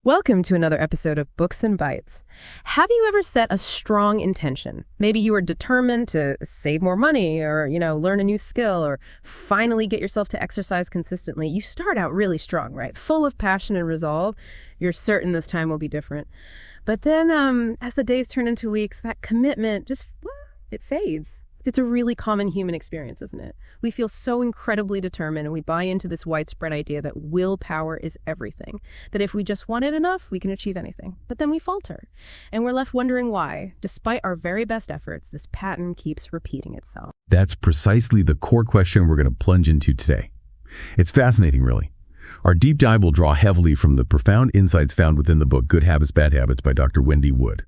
Welcome to another episode of Books and Bytes. Have you ever set a strong intention? Maybe you were determined to save more money or, learn a new skill or finally get yourself to exercise consistently. You start out really strong, right? Full of passion and resolve. You're certain this time will be different. But then as the days turn into weeks, that commitment it fades. It's a really common human experience, isn't it? We feel so incredibly determined and we buy into this widespread idea that willpower is everything, that if we just want it enough, we can achieve anything. But then we falter, and we're left wondering why, despite our very best efforts, this pattern keeps repeating itself. That's precisely the core question we're going to plunge into today. It's fascinating, really. Our deep dive will draw heavily from the profound insights found within the book Good Habits, Bad Habits by Dr. Wendy Wood.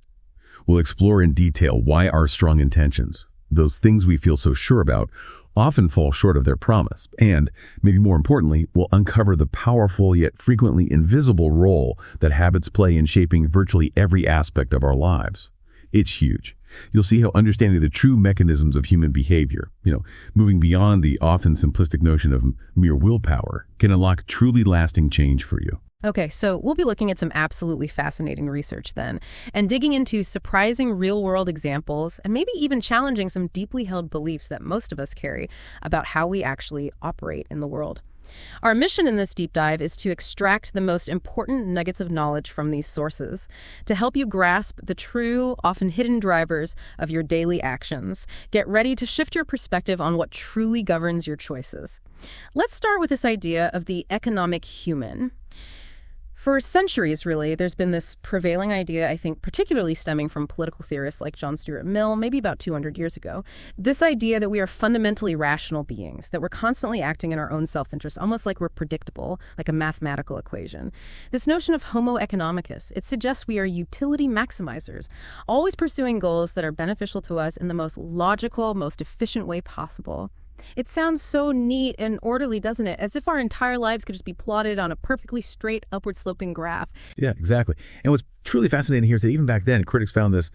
We'll explore in detail why our strong intentions, those things we feel so sure about, often fall short of their promise. And, maybe more importantly, we'll uncover the powerful yet frequently invisible role that habits play in shaping virtually every aspect of our lives. It's huge. You'll see how understanding the true mechanisms of human behavior, moving beyond the often simplistic notion of mere willpower, can unlock truly lasting change for you. Okay, so we'll be looking at some absolutely fascinating research then, and digging into surprising real-world examples, and maybe even challenging some deeply held beliefs that most of us carry about how we actually operate in the world. Our mission in this deep dive is to extract the most important nuggets of knowledge from these sources, to help you grasp the true, often hidden drivers of your daily actions. Get ready to shift your perspective on what truly governs your choices. Let's start with this idea of the economic human. For centuries, really, there's been this prevailing idea, I think, particularly stemming from political theorists like John Stuart Mill, maybe about 200 years ago. This idea that we are fundamentally rational beings, that we're constantly acting in our own self-interest, almost like we're predictable, like a mathematical equation. This notion of homo economicus, it suggests we are utility maximizers, always pursuing goals that are beneficial to us in the most logical, most efficient way possible. It sounds so neat and orderly, doesn't it? As if our entire lives could just be plotted on a perfectly straight, upward-sloping graph. Yeah, exactly. And what's truly fascinating here is that even back then, critics found this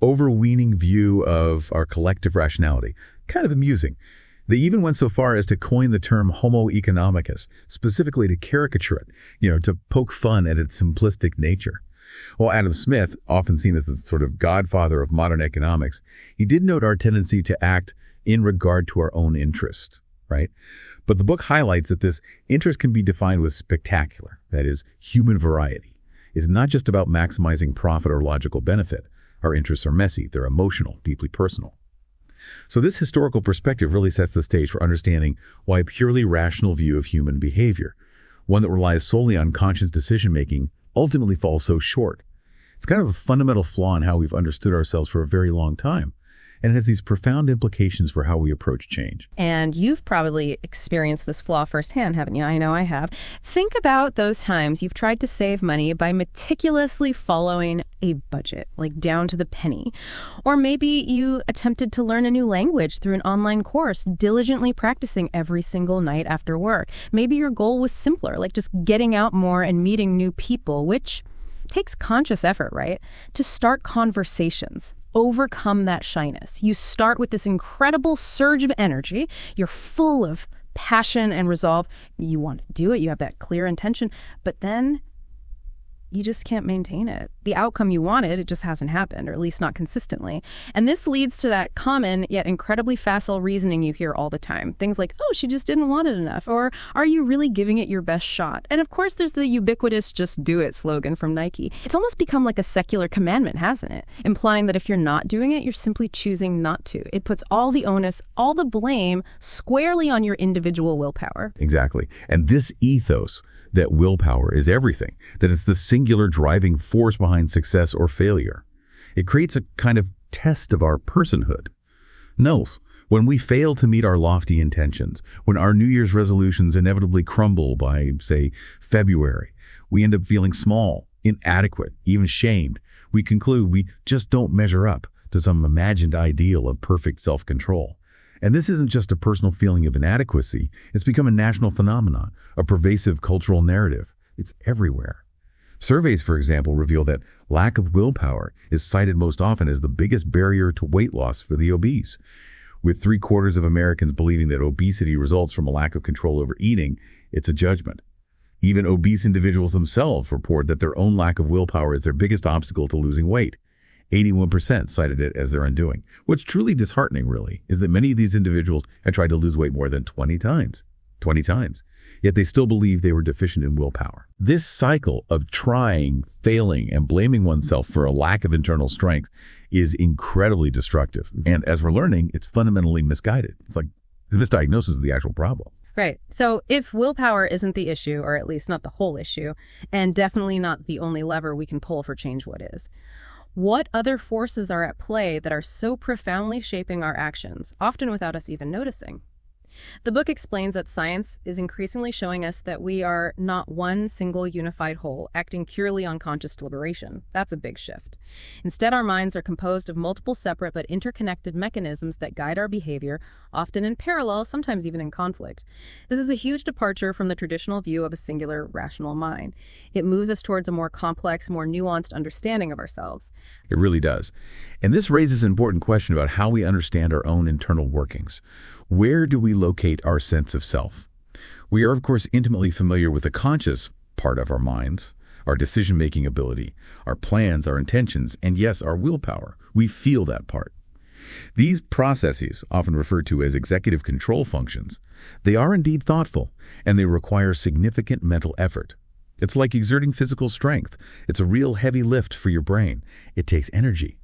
overweening view of our collective rationality kind of amusing. They even went so far as to coin the term homo economicus, specifically to caricature it, to poke fun at its simplistic nature. Well, Adam Smith, often seen as the sort of godfather of modern economics, he did note our tendency to act in regard to our own interest, right? But the book highlights that this interest can be defined with spectacular, that is, human variety. It's not just about maximizing profit or logical benefit. Our interests are messy, they're emotional, deeply personal. So this historical perspective really sets the stage for understanding why a purely rational view of human behavior, one that relies solely on conscious decision-making, ultimately falls so short. It's kind of a fundamental flaw in how we've understood ourselves for a very long time. And it has these profound implications for how we approach change. And you've probably experienced this flaw firsthand, haven't you? I know I have. Think about those times you've tried to save money by meticulously following a budget, like down to the penny. Or maybe you attempted to learn a new language through an online course, diligently practicing every single night after work. Maybe your goal was simpler, like just getting out more and meeting new people, which takes conscious effort, right? To start conversations. Overcome that shyness. You start with this incredible surge of energy. You're full of passion and resolve. You want to do it. You have that clear intention. But then you just can't maintain it. The outcome you wanted, it just hasn't happened, or at least not consistently. And this leads to that common yet incredibly facile reasoning you hear all the time. Things like, oh, she just didn't want it enough. Or are you really giving it your best shot? And of course, there's the ubiquitous just do it slogan from Nike. It's almost become like a secular commandment, hasn't it? Implying that if you're not doing it, you're simply choosing not to. It puts all the onus, all the blame squarely on your individual willpower. Exactly. And this ethos that willpower is everything, that it's the singular driving force behind success or failure. It creates a kind of test of our personhood. Note, when we fail to meet our lofty intentions, when our New Year's resolutions inevitably crumble by, say, February, we end up feeling small, inadequate, even shamed. We conclude we just don't measure up to some imagined ideal of perfect self-control. And this isn't just a personal feeling of inadequacy. It's become a national phenomenon, a pervasive cultural narrative. It's everywhere. Surveys, for example, reveal that lack of willpower is cited most often as the biggest barrier to weight loss for the obese. With 3/4 of Americans believing that obesity results from a lack of control over eating, it's a judgment. Even obese individuals themselves report that their own lack of willpower is their biggest obstacle to losing weight. 81% cited it as their undoing. What's truly disheartening, really, is that many of these individuals had tried to lose weight more than 20 times. 20 times. Yet they still believe they were deficient in willpower. This cycle of trying, failing, and blaming oneself for a lack of internal strength is incredibly destructive. And as we're learning, it's fundamentally misguided. It's like the misdiagnosis is the actual problem. Right. So if willpower isn't the issue, or at least not the whole issue, and definitely not the only lever we can pull for change, what is? What other forces are at play that are so profoundly shaping our actions, often without us even noticing? The book explains that science is increasingly showing us that we are not one single unified whole, acting purely on conscious deliberation. That's a big shift. Instead, our minds are composed of multiple separate but interconnected mechanisms that guide our behavior, often in parallel, sometimes even in conflict. This is a huge departure from the traditional view of a singular, rational mind. It moves us towards a more complex, more nuanced understanding of ourselves. It really does. And this raises an important question about how we understand our own internal workings. Where do we locate our sense of self? We are, of course, intimately familiar with the conscious part of our minds, our decision-making ability, our plans, our intentions, and yes, our willpower. We feel that part. These processes, often referred to as executive control functions, they are indeed thoughtful, and they require significant mental effort. It's like exerting physical strength. It's a real heavy lift for your brain. It takes energy.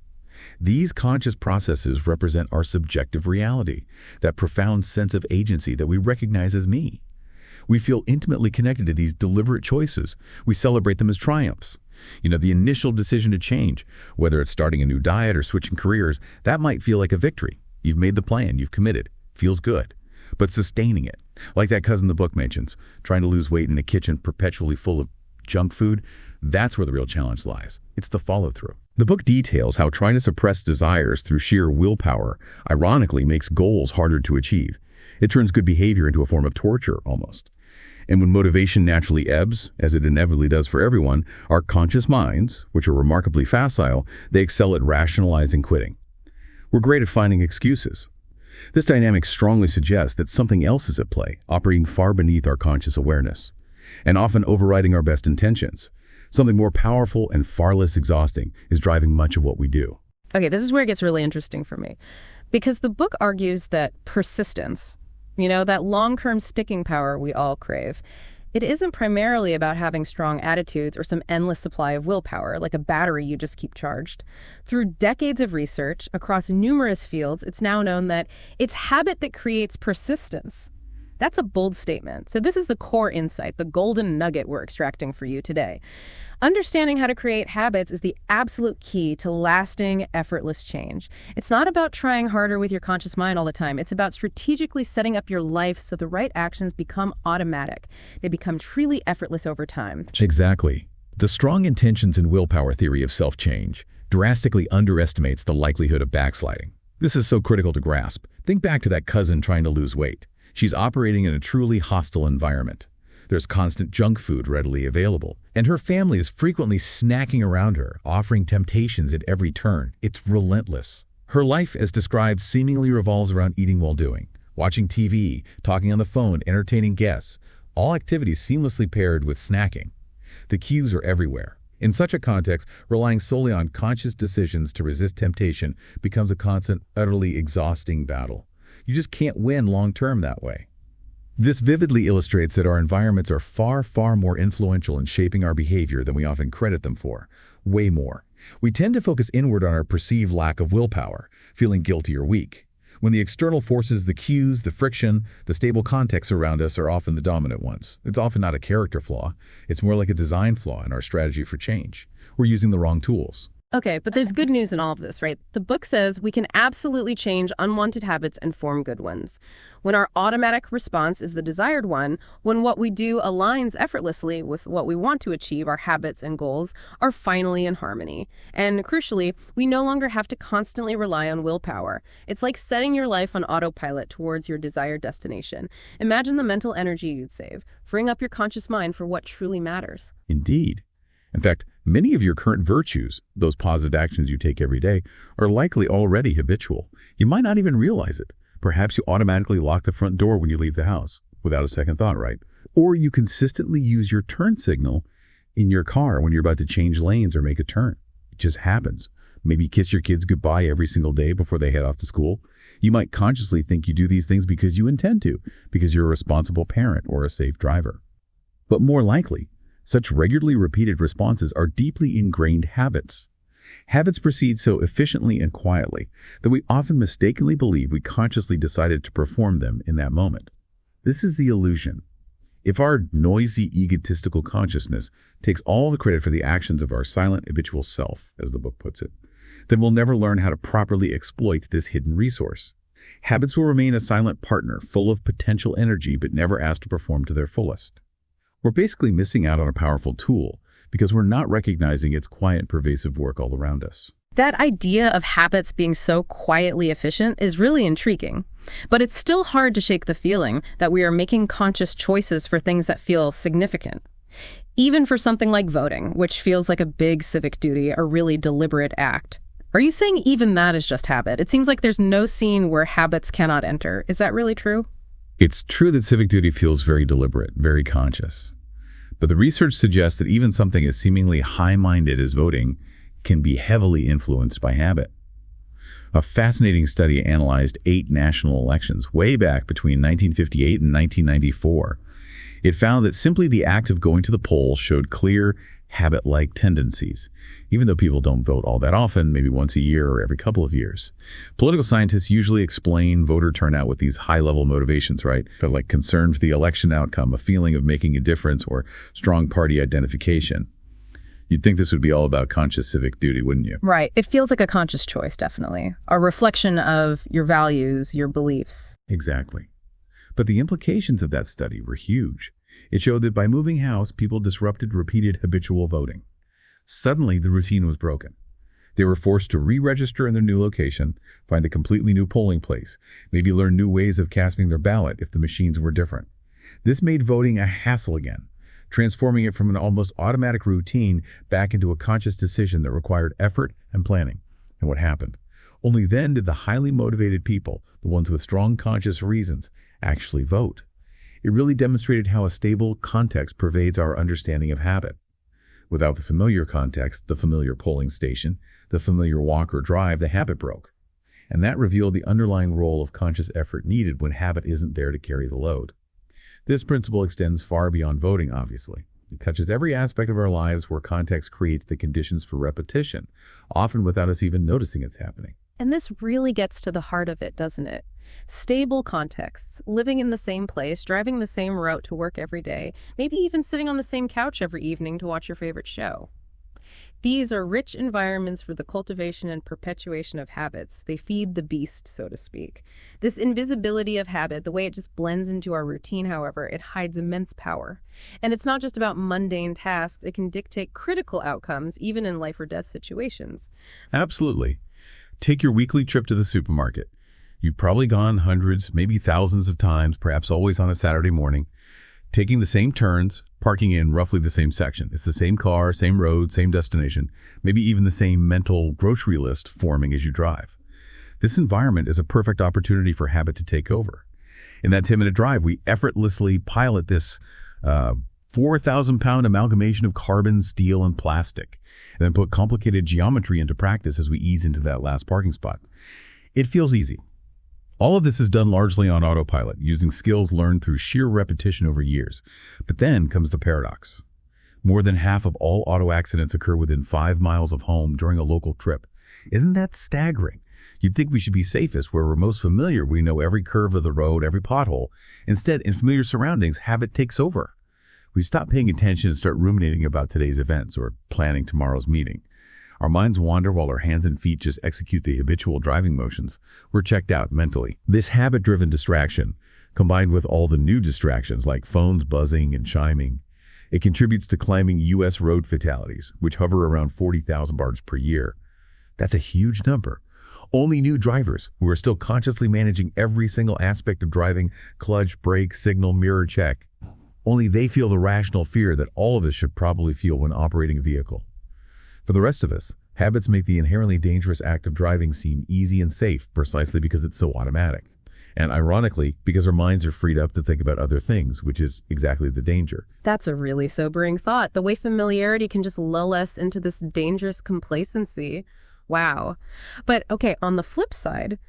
These conscious processes represent our subjective reality, that profound sense of agency that we recognize as me. We feel intimately connected to these deliberate choices. We celebrate them as triumphs. The initial decision to change, whether it's starting a new diet or switching careers, that might feel like a victory. You've made the plan, you've committed. Feels good. But sustaining it, like that cousin the book mentions, trying to lose weight in a kitchen perpetually full of junk food, that's where the real challenge lies. It's the follow-through. The book details how trying to suppress desires through sheer willpower, ironically, makes goals harder to achieve. It turns good behavior into a form of torture, almost. And when motivation naturally ebbs, as it inevitably does for everyone, our conscious minds, which are remarkably facile, they excel at rationalizing quitting. We're great at finding excuses. This dynamic strongly suggests that something else is at play, operating far beneath our conscious awareness, and often overriding our best intentions. Something more powerful and far less exhausting is driving much of what we do. Okay, this is where it gets really interesting for me, because the book argues that persistence, that long-term sticking power we all crave, it isn't primarily about having strong attitudes or some endless supply of willpower, like a battery you just keep charged. Through decades of research across numerous fields, it's now known that it's habit that creates persistence. That's a bold statement. So this is the core insight, the golden nugget we're extracting for you today. Understanding how to create habits is the absolute key to lasting, effortless change. It's not about trying harder with your conscious mind all the time. It's about strategically setting up your life so the right actions become automatic. They become truly effortless over time. Exactly. The strong intentions and willpower theory of self-change drastically underestimates the likelihood of backsliding. This is so critical to grasp. Think back to that cousin trying to lose weight. She's operating in a truly hostile environment. There's constant junk food readily available, and her family is frequently snacking around her, offering temptations at every turn. It's relentless. Her life, as described, seemingly revolves around eating while doing, watching TV, talking on the phone, entertaining guests, all activities seamlessly paired with snacking. The cues are everywhere. In such a context, relying solely on conscious decisions to resist temptation becomes a constant, utterly exhausting battle. You just can't win long-term that way. This vividly illustrates that our environments are far, far more influential in shaping our behavior than we often credit them for. Way more. We tend to focus inward on our perceived lack of willpower, feeling guilty or weak, when the external forces, the cues, the friction, the stable contexts around us are often the dominant ones. It's often not a character flaw. It's more like a design flaw in our strategy for change. We're using the wrong tools. Okay, but there's good news in all of this, right? The book says we can absolutely change unwanted habits and form good ones. When our automatic response is the desired one, when what we do aligns effortlessly with what we want to achieve, our habits and goals are finally in harmony. And crucially, we no longer have to constantly rely on willpower. It's like setting your life on autopilot towards your desired destination. Imagine the mental energy you'd save, freeing up your conscious mind for what truly matters. Indeed. In fact, many of your current virtues, those positive actions you take every day, are likely already habitual. You might not even realize it. Perhaps you automatically lock the front door when you leave the house, without a second thought, right? Or you consistently use your turn signal in your car when you're about to change lanes or make a turn. It just happens. Maybe kiss your kids goodbye every single day before they head off to school. You might consciously think you do these things because you intend to, because you're a responsible parent or a safe driver. But more likely, such regularly repeated responses are deeply ingrained habits. Habits proceed so efficiently and quietly that we often mistakenly believe we consciously decided to perform them in that moment. This is the illusion. If our noisy, egotistical consciousness takes all the credit for the actions of our silent, habitual self, as the book puts it, then we'll never learn how to properly exploit this hidden resource. Habits will remain a silent partner, full of potential energy, but never asked to perform to their fullest. We're basically missing out on a powerful tool because we're not recognizing its quiet, pervasive work all around us. That idea of habits being so quietly efficient is really intriguing. But it's still hard to shake the feeling that we are making conscious choices for things that feel significant. Even for something like voting, which feels like a big civic duty, a really deliberate act. Are you saying even that is just habit? It seems like there's no scene where habits cannot enter. Is that really true? It's true that civic duty feels very deliberate, very conscious. But the research suggests that even something as seemingly high-minded as voting can be heavily influenced by habit. A fascinating study analyzed 8 national elections way back between 1958 and 1994. It found that simply the act of going to the polls showed clear, habit-like tendencies, even though people don't vote all that often, maybe once a year or every couple of years. Political scientists usually explain voter turnout with these high-level motivations, right? Like concern for the election outcome, a feeling of making a difference, or strong party identification. You'd think this would be all about conscious civic duty, wouldn't you? Right. It feels like a conscious choice, definitely. A reflection of your values, your beliefs. Exactly. But the implications of that study were huge. It showed that by moving house, people disrupted repeated habitual voting. Suddenly, the routine was broken. They were forced to re-register in their new location, find a completely new polling place, maybe learn new ways of casting their ballot if the machines were different. This made voting a hassle again, transforming it from an almost automatic routine back into a conscious decision that required effort and planning. And what happened? Only then did the highly motivated people, the ones with strong conscious reasons, actually vote. It really demonstrated how a stable context pervades our understanding of habit. Without the familiar context, the familiar polling station, the familiar walk or drive, the habit broke. And that revealed the underlying role of conscious effort needed when habit isn't there to carry the load. This principle extends far beyond voting, obviously. It touches every aspect of our lives where context creates the conditions for repetition, often without us even noticing it's happening. And this really gets to the heart of it, doesn't it? Stable contexts, living in the same place, driving the same route to work every day, maybe even sitting on the same couch every evening to watch your favorite show. These are rich environments for the cultivation and perpetuation of habits. They feed the beast, so to speak. This invisibility of habit, the way it just blends into our routine, however, it hides immense power. And it's not just about mundane tasks. It can dictate critical outcomes, even in life or death situations. Absolutely. Take your weekly trip to the supermarket. You've probably gone hundreds, maybe thousands of times, perhaps always on a Saturday morning, taking the same turns, parking in roughly the same section. It's the same car, same road, same destination, maybe even the same mental grocery list forming as you drive. This environment is a perfect opportunity for habit to take over. In that 10-minute drive, we effortlessly pilot this 4,000-pound amalgamation of carbon, steel, and plastic, and then put complicated geometry into practice as we ease into that last parking spot. It feels easy. All of this is done largely on autopilot, using skills learned through sheer repetition over years. But then comes the paradox. More than half of all auto accidents occur within 5 miles of home during a local trip. Isn't that staggering? You'd think we should be safest where we're most familiar. We know every curve of the road, every pothole. Instead, in familiar surroundings, habit takes over. We stop paying attention and start ruminating about today's events or planning tomorrow's meeting. Our minds wander while our hands and feet just execute the habitual driving motions. We're checked out mentally. This habit-driven distraction, combined with all the new distractions like phones buzzing and chiming, it contributes to climbing U.S. road fatalities, which hover around 40,000 bards per year. That's a huge number. Only new drivers who are still consciously managing every single aspect of driving, clutch, brake, signal, mirror check. Only they feel the rational fear that all of us should probably feel when operating a vehicle. For the rest of us, habits make the inherently dangerous act of driving seem easy and safe precisely because it's so automatic. And ironically, because our minds are freed up to think about other things, which is exactly the danger. That's a really sobering thought. The way familiarity can just lull us into this dangerous complacency. Wow. But okay, on the flip side,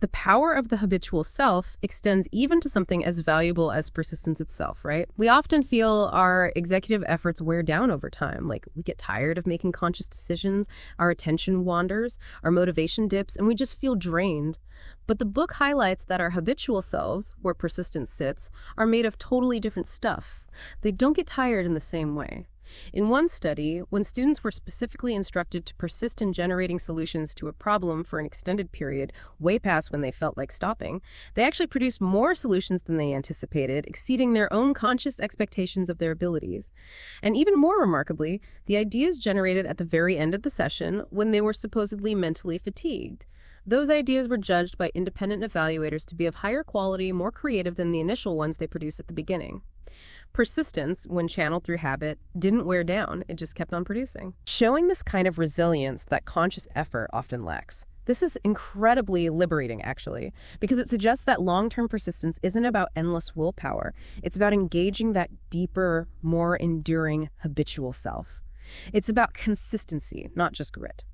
the power of the habitual self extends even to something as valuable as persistence itself, right? We often feel our executive efforts wear down over time. Like we get tired of making conscious decisions, our attention wanders, our motivation dips, and we just feel drained. But the book highlights that our habitual selves, where persistence sits, are made of totally different stuff. They don't get tired in the same way. In one study, when students were specifically instructed to persist in generating solutions to a problem for an extended period, way past when they felt like stopping, they actually produced more solutions than they anticipated, exceeding their own conscious expectations of their abilities. And even more remarkably, the ideas generated at the very end of the session, when they were supposedly mentally fatigued. Those ideas were judged by independent evaluators to be of higher quality, more creative than the initial ones they produced at the beginning. Persistence, when channeled through habit, didn't wear down. It just kept on producing, showing this kind of resilience that conscious effort often lacks. This is incredibly liberating, actually, because it suggests that long-term persistence isn't about endless willpower. It's about engaging that deeper, more enduring habitual self. It's about consistency, not just grit.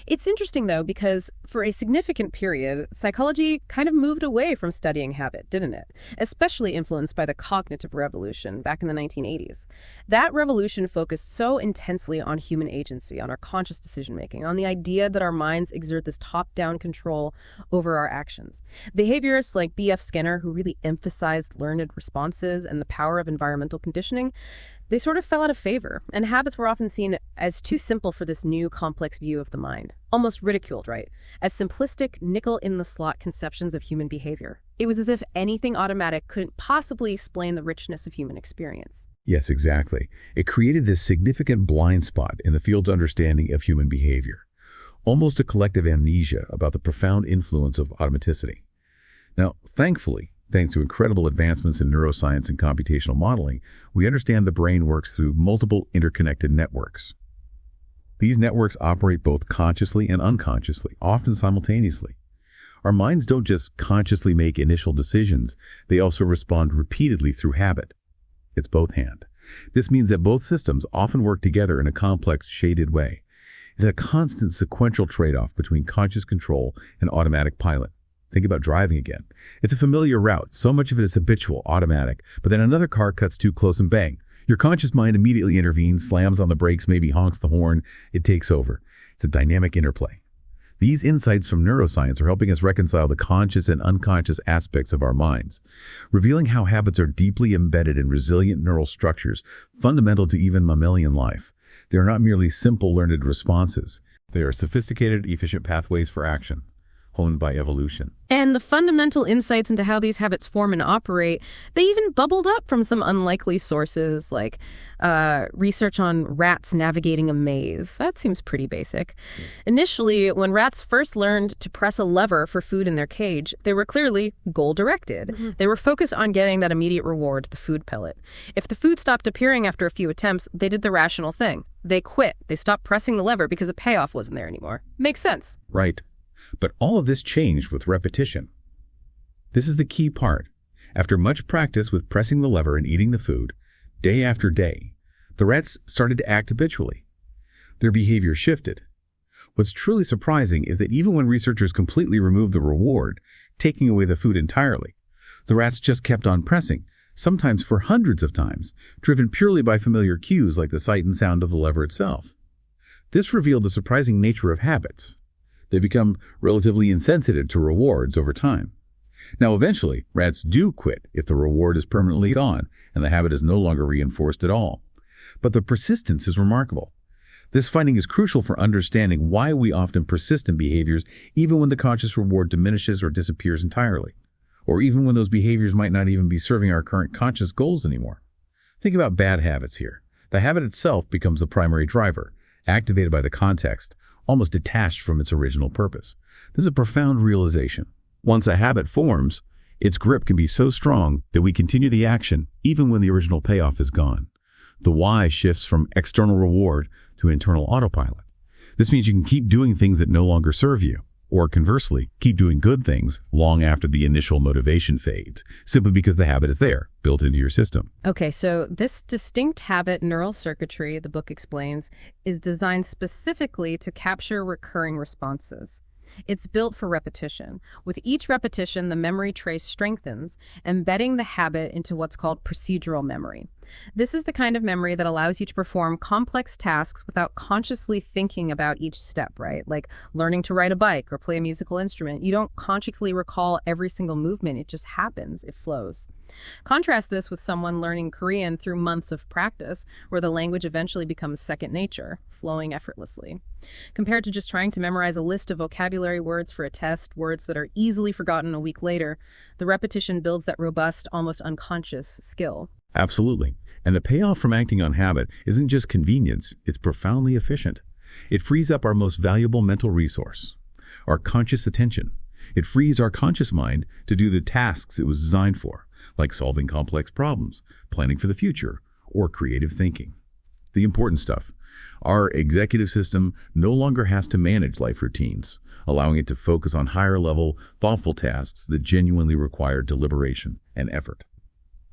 It's interesting, though, because for a significant period, psychology kind of moved away from studying habit, didn't it? Especially influenced by the cognitive revolution back in the 1980s. That revolution focused so intensely on human agency, on our conscious decision-making, on the idea that our minds exert this top-down control over our actions. Behaviorists like B.F. Skinner, who really emphasized learned responses and the power of environmental conditioning, they sort of fell out of favor, and habits were often seen as too simple for this new, complex view of the mind. Almost ridiculed, right? As simplistic, nickel-in-the-slot conceptions of human behavior. It was as if anything automatic couldn't possibly explain the richness of human experience. Yes, exactly. It created this significant blind spot in the field's understanding of human behavior. Almost a collective amnesia about the profound influence of automaticity. Now, thankfully, thanks to incredible advancements in neuroscience and computational modeling, we understand the brain works through multiple interconnected networks. These networks operate both consciously and unconsciously, often simultaneously. Our minds don't just consciously make initial decisions, they also respond repeatedly through habit. It's both hand. This means that both systems often work together in a complex, shaded way. It's a constant sequential trade-off between conscious control and automatic pilot. Think about driving again. It's a familiar route. So much of it is habitual, automatic. But then another car cuts too close and bang. Your conscious mind immediately intervenes, slams on the brakes, maybe honks the horn. It takes over. It's a dynamic interplay. These insights from neuroscience are helping us reconcile the conscious and unconscious aspects of our minds, revealing how habits are deeply embedded in resilient neural structures, fundamental to even mammalian life. They are not merely simple learned responses. They are sophisticated, efficient pathways for action, honed by evolution. And the fundamental insights into how these habits form and operate, they even bubbled up from some unlikely sources, like research on rats navigating a maze. That seems pretty basic. Initially, when rats first learned to press a lever for food in their cage, they were clearly goal-directed. They were focused on getting that immediate reward, the food pellet. If the food stopped appearing after a few attempts, they did the rational thing. They quit. They stopped pressing the lever because the payoff wasn't there anymore. Makes sense. Right. But all of this changed with repetition. This is the key part. After much practice with pressing the lever and eating the food, day after day, the rats started to act habitually. Their behavior shifted. What's truly surprising is that even when researchers completely removed the reward, taking away the food entirely, the rats just kept on pressing, sometimes for hundreds of times, driven purely by familiar cues like the sight and sound of the lever itself. This revealed the surprising nature of habits. They become relatively insensitive to rewards over time. Now, eventually, rats do quit if the reward is permanently gone and the habit is no longer reinforced at all. But the persistence is remarkable. This finding is crucial for understanding why we often persist in behaviors even when the conscious reward diminishes or disappears entirely, or even when those behaviors might not even be serving our current conscious goals anymore. Think about bad habits here. The habit itself becomes the primary driver, activated by the context, almost detached from its original purpose. This is a profound realization. Once a habit forms, its grip can be so strong that we continue the action even when the original payoff is gone. The why shifts from external reward to internal autopilot. This means you can keep doing things that no longer serve you, Or conversely, keep doing good things long after the initial motivation fades, simply because the habit is there, built into your system. Okay, so this distinct habit neural circuitry, the book explains, is designed specifically to capture recurring responses. It's built for repetition. With each repetition, the memory trace strengthens, embedding the habit into what's called procedural memory. This is the kind of memory that allows you to perform complex tasks without consciously thinking about each step, right? Like learning to ride a bike or play a musical instrument. You don't consciously recall every single movement. It just happens. It flows. Contrast this with someone learning Korean through months of practice, where the language eventually becomes second nature, flowing effortlessly. Compared to just trying to memorize a list of vocabulary words for a test, words that are easily forgotten a week later, the repetition builds that robust, almost unconscious skill. Absolutely. And the payoff from acting on habit isn't just convenience, it's profoundly efficient. It frees up our most valuable mental resource, our conscious attention. It frees our conscious mind to do the tasks it was designed for, like solving complex problems, planning for the future, or creative thinking. The important stuff. Our executive system no longer has to manage life routines, allowing it to focus on higher-level, thoughtful tasks that genuinely require deliberation and effort.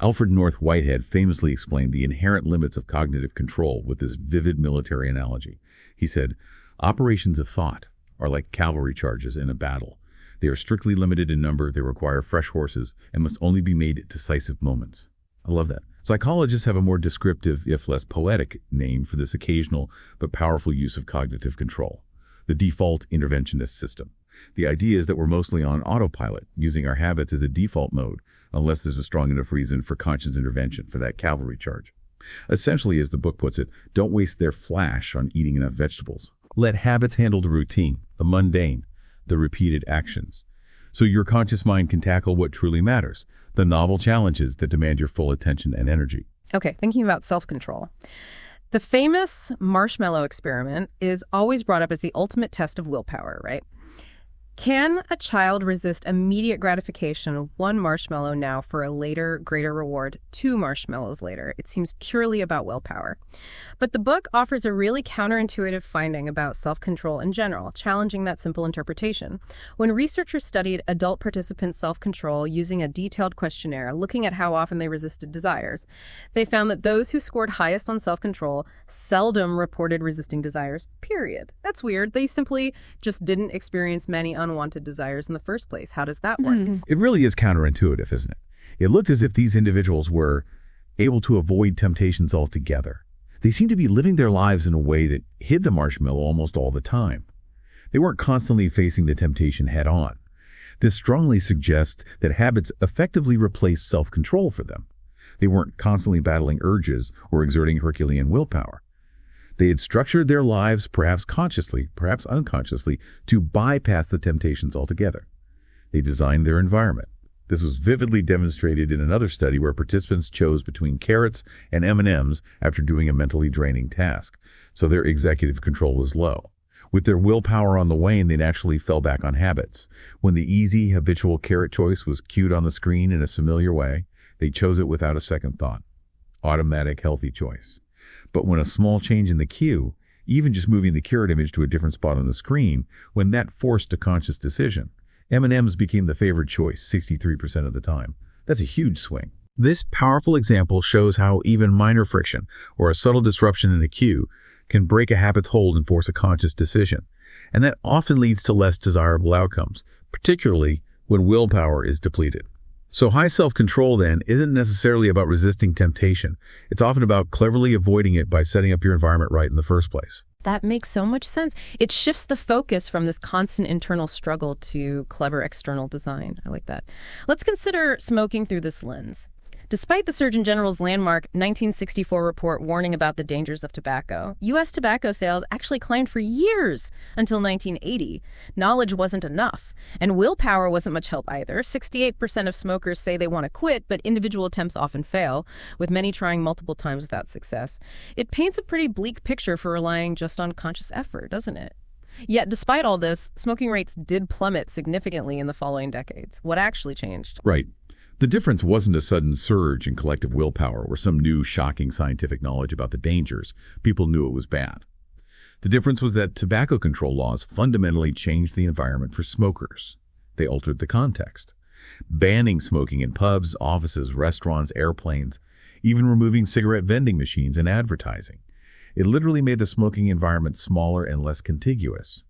Alfred North Whitehead famously explained the inherent limits of cognitive control with this vivid military analogy. He said, "Operations of thought are like cavalry charges in a battle. They are strictly limited in number, they require fresh horses, and must only be made at decisive moments." I love that. Psychologists have a more descriptive, if less poetic, name for this occasional but powerful use of cognitive control: the default interventionist system. The idea is that we're mostly on autopilot, using our habits as a default mode, unless there's a strong enough reason for conscious intervention for that cavalry charge. Essentially, as the book puts it, don't waste their flash on eating enough vegetables. Let habits handle the routine, the mundane, the repeated actions, so your conscious mind can tackle what truly matters, the novel challenges that demand your full attention and energy. Okay, thinking about self-control. The famous marshmallow experiment is always brought up as the ultimate test of willpower, right? Can a child resist immediate gratification of one marshmallow now for a later, greater reward 2 marshmallows later? It seems purely about willpower. But the book offers a really counterintuitive finding about self-control in general, challenging that simple interpretation. When researchers studied adult participants' self-control using a detailed questionnaire, looking at how often they resisted desires, they found that those who scored highest on self-control seldom reported resisting desires, period. That's weird. They simply just didn't experience many unwanted desires in the first place. How does that work? It really is counterintuitive, isn't it? It looked as if these individuals were able to avoid temptations altogether. They seemed to be living their lives in a way that hid the marshmallow almost all the time. They weren't constantly facing the temptation head-on. This strongly suggests that habits effectively replace self-control for them. They weren't constantly battling urges or exerting Herculean willpower. They had structured their lives, perhaps consciously, perhaps unconsciously, to bypass the temptations altogether. They designed their environment. This was vividly demonstrated in another study where participants chose between carrots and M&Ms after doing a mentally draining task, so their executive control was low. With their willpower on the wane, they naturally fell back on habits. When the easy, habitual carrot choice was cued on the screen in a familiar way, they chose it without a second thought. Automatic, healthy choice. But when a small change in the cue, even just moving the carrot image to a different spot on the screen, when that forced a conscious decision, M&Ms became the favored choice 63% of the time. That's a huge swing. This powerful example shows how even minor friction or a subtle disruption in a cue can break a habit's hold and force a conscious decision. And that often leads to less desirable outcomes, particularly when willpower is depleted. So high self-control, then, isn't necessarily about resisting temptation. It's often about cleverly avoiding it by setting up your environment right in the first place. That makes so much sense. It shifts the focus from this constant internal struggle to clever external design. I like that. Let's consider smoking through this lens. Despite the Surgeon General's landmark 1964 report warning about the dangers of tobacco, U.S. tobacco sales actually climbed for years until 1980. Knowledge wasn't enough, and willpower wasn't much help either. 68% of smokers say they want to quit, but individual attempts often fail, with many trying multiple times without success. It paints a pretty bleak picture for relying just on conscious effort, doesn't it? Yet, despite all this, smoking rates did plummet significantly in the following decades. What actually changed? Right. The difference wasn't a sudden surge in collective willpower or some new shocking scientific knowledge about the dangers. People knew it was bad. The difference was that tobacco control laws fundamentally changed the environment for smokers. They altered the context, banning smoking in pubs, offices, restaurants, airplanes, even removing cigarette vending machines and advertising. It literally made the smoking environment smaller and less contiguous.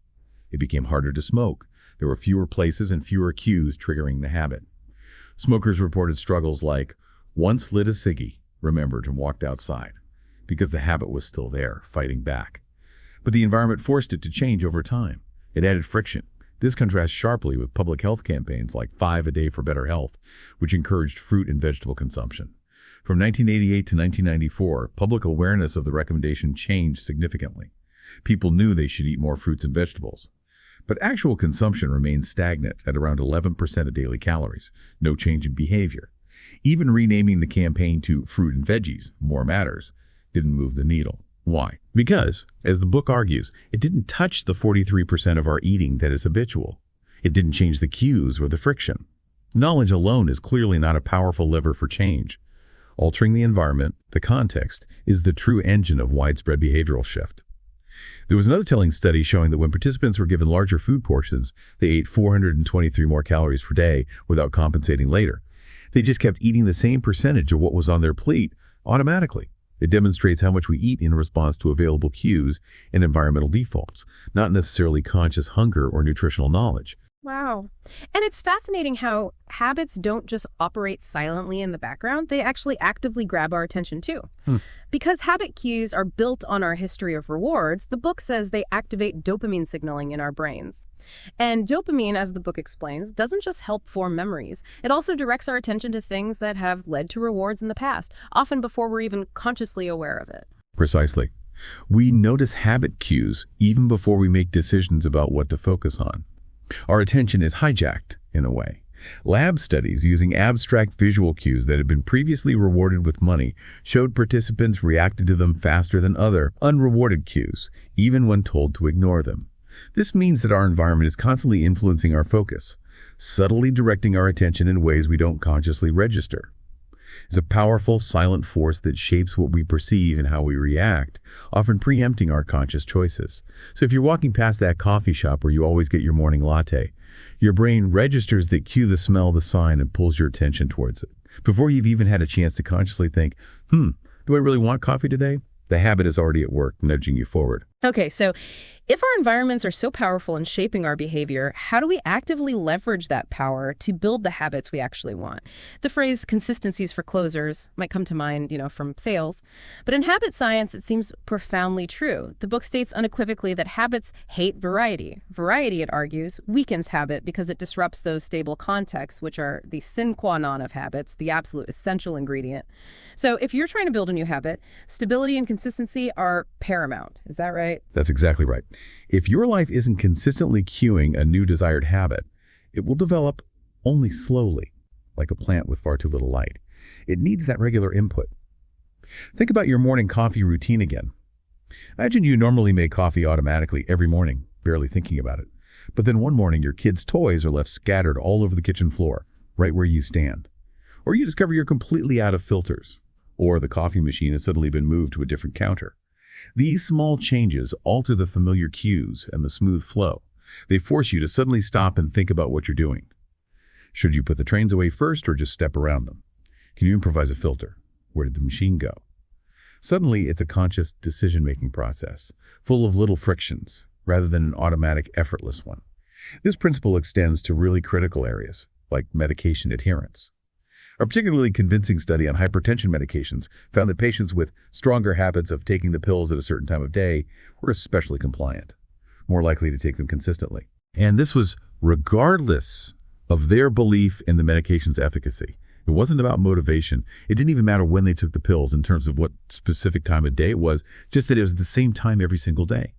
It became harder to smoke. There were fewer places and fewer cues triggering the habit. Smokers reported struggles like, once lit a ciggy, remembered and walked outside, because the habit was still there, fighting back. But the environment forced it to change over time. It added friction. This contrasts sharply with public health campaigns like 5 a Day for Better Health, which encouraged fruit and vegetable consumption. From 1988 to 1994, public awareness of the recommendation changed significantly. People knew they should eat more fruits and vegetables. But actual consumption remained stagnant at around 11% of daily calories, no change in behavior. Even renaming the campaign to Fruit and Veggies, More Matters, didn't move the needle. Why? Because, as the book argues, it didn't touch the 43% of our eating that is habitual. It didn't change the cues or the friction. Knowledge alone is clearly not a powerful lever for change. Altering the environment, the context, is the true engine of widespread behavioral shift. There was another telling study showing that when participants were given larger food portions, they ate 423 more calories per day without compensating later. They just kept eating the same percentage of what was on their plate automatically. It demonstrates how much we eat in response to available cues and environmental defaults, not necessarily conscious hunger or nutritional knowledge. Wow. And it's fascinating how habits don't just operate silently in the background, they actually actively grab our attention too. Because habit cues are built on our history of rewards, the book says they activate dopamine signaling in our brains. And dopamine, as the book explains, doesn't just help form memories. It also directs our attention to things that have led to rewards in the past, often before we're even consciously aware of it. Precisely. We notice habit cues even before we make decisions about what to focus on. Our attention is hijacked, in a way. Lab studies using abstract visual cues that had been previously rewarded with money showed participants reacted to them faster than other, unrewarded cues, even when told to ignore them. This means that our environment is constantly influencing our focus, subtly directing our attention in ways we don't consciously register. It's a powerful, silent force that shapes what we perceive and how we react, often preempting our conscious choices. So if you're walking past that coffee shop where you always get your morning latte, your brain registers that cue, the smell, the sign, and pulls your attention towards it. Before you've even had a chance to consciously think, do I really want coffee today? The habit is already at work, nudging you forward. Okay, so if our environments are so powerful in shaping our behavior, how do we actively leverage that power to build the habits we actually want? The phrase consistencies for closers might come to mind, from sales. But in habit science, it seems profoundly true. The book states unequivocally that habits hate variety. Variety, it argues, weakens habit because it disrupts those stable contexts, which are the sine qua non of habits, the absolute essential ingredient. So if you're trying to build a new habit, stability and consistency are paramount. Is that right? That's exactly right. If your life isn't consistently cueing a new desired habit, it will develop only slowly, like a plant with far too little light. It needs that regular input. Think about your morning coffee routine again. Imagine you normally make coffee automatically every morning, barely thinking about it. But then one morning your kids' toys are left scattered all over the kitchen floor, right where you stand. Or you discover you're completely out of filters. Or the coffee machine has suddenly been moved to a different counter. These small changes alter the familiar cues and the smooth flow. They force you to suddenly stop and think about what you're doing. Should you put the trains away first or just step around them? Can you improvise a filter? Where did the machine go? Suddenly, it's a conscious decision-making process, full of little frictions, rather than an automatic, effortless one. This principle extends to really critical areas, like medication adherence. A particularly convincing study on hypertension medications found that patients with stronger habits of taking the pills at a certain time of day were especially compliant, more likely to take them consistently. And this was regardless of their belief in the medication's efficacy. It wasn't about motivation. It didn't even matter when they took the pills in terms of what specific time of day it was, just that it was the same time every single day.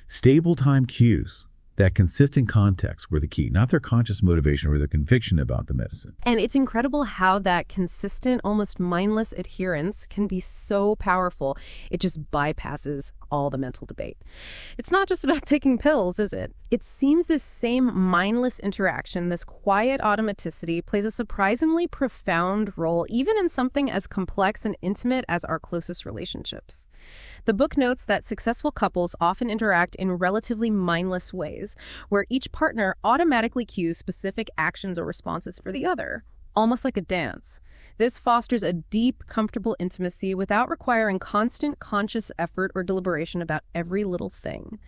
Stable time cues, that consistent context, were the key, not their conscious motivation or their conviction about the medicine. And it's incredible how that consistent, almost mindless adherence can be so powerful. It just bypasses all the mental debate. It's not just about taking pills, is it? It seems this same mindless interaction, this quiet automaticity, plays a surprisingly profound role even in something as complex and intimate as our closest relationships. The book notes that successful couples often interact in relatively mindless ways, where each partner automatically cues specific actions or responses for the other, almost like a dance. This fosters a deep, comfortable intimacy without requiring constant conscious effort or deliberation about every little thing.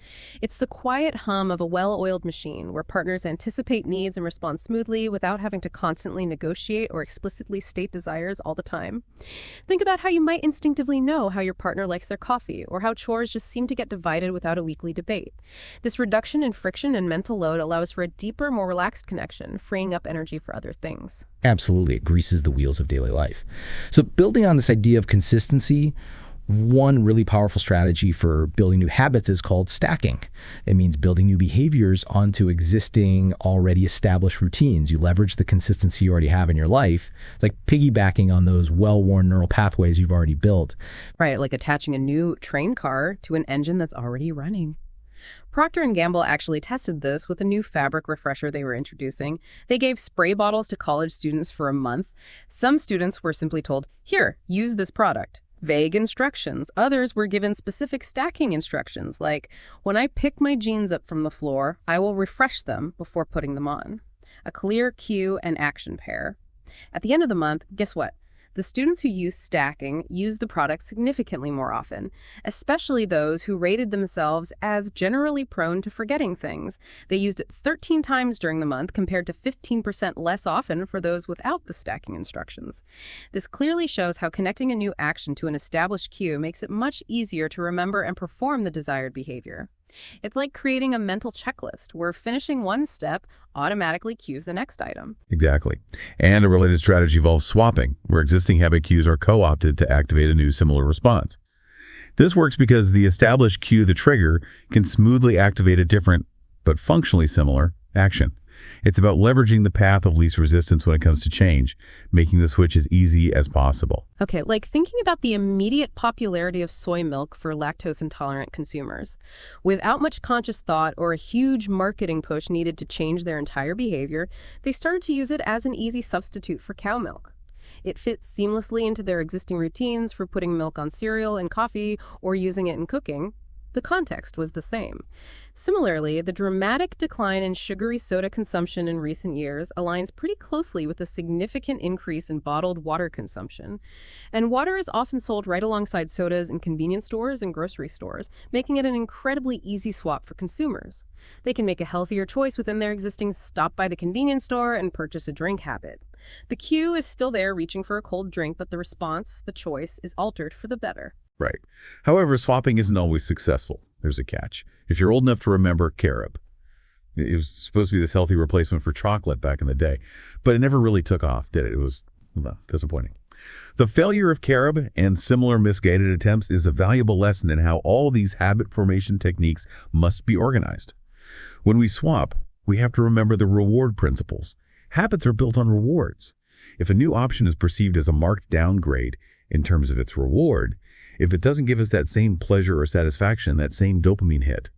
It's the quiet hum of a well-oiled machine where partners anticipate needs and respond smoothly without having to constantly negotiate or explicitly state desires all the time. Think about how you might instinctively know how your partner likes their coffee, or how chores just seem to get divided without a weekly debate. This reduction in friction and mental load allows for a deeper, more relaxed connection, freeing up energy for other things. Absolutely. It greases the wheels of daily life. So building on this idea of consistency, one really powerful strategy for building new habits is called stacking. It means building new behaviors onto existing, already established routines. You leverage the consistency you already have in your life. It's like piggybacking on those well-worn neural pathways you've already built. Right, like attaching a new train car to an engine that's already running. Procter & Gamble actually tested this with a new fabric refresher they were introducing. They gave spray bottles to college students for a month. Some students were simply told, "Here, use this product." Vague instructions. Others were given specific stacking instructions, like, "When I pick my jeans up from the floor, I will refresh them before putting them on." A clear cue and action pair. At the end of the month, guess what? The students who used stacking used the product significantly more often, especially those who rated themselves as generally prone to forgetting things. They used it 13 times during the month compared to 15% less often for those without the stacking instructions. This clearly shows how connecting a new action to an established cue makes it much easier to remember and perform the desired behavior. It's like creating a mental checklist where finishing one step automatically cues the next item. Exactly. And a related strategy involves swapping, where existing habit cues are co-opted to activate a new similar response. This works because the established cue, the trigger, can smoothly activate a different, but functionally similar, action. It's about leveraging the path of least resistance when it comes to change, making the switch as easy as possible. Okay, like thinking about the immediate popularity of soy milk for lactose-intolerant consumers. Without much conscious thought or a huge marketing push needed to change their entire behavior, they started to use it as an easy substitute for cow milk. It fits seamlessly into their existing routines for putting milk on cereal and coffee or using it in cooking. The context was the same. Similarly, the dramatic decline in sugary soda consumption in recent years aligns pretty closely with a significant increase in bottled water consumption. And water is often sold right alongside sodas in convenience stores and grocery stores, making it an incredibly easy swap for consumers. They can make a healthier choice within their existing stop by the convenience store and purchase a drink habit. The cue is still there reaching for a cold drink, but the response, the choice, is altered for the better. Right. However, swapping isn't always successful. There's a catch. If you're old enough to remember carob, it was supposed to be this healthy replacement for chocolate back in the day, but it never really took off, did it? It was disappointing. The failure of carob and similar misguided attempts is a valuable lesson in how all these habit formation techniques must be organized. When we swap, we have to remember the reward principles. Habits are built on rewards. If a new option is perceived as a marked downgrade in terms of its reward, if it doesn't give us that same pleasure or satisfaction, that same dopamine hit,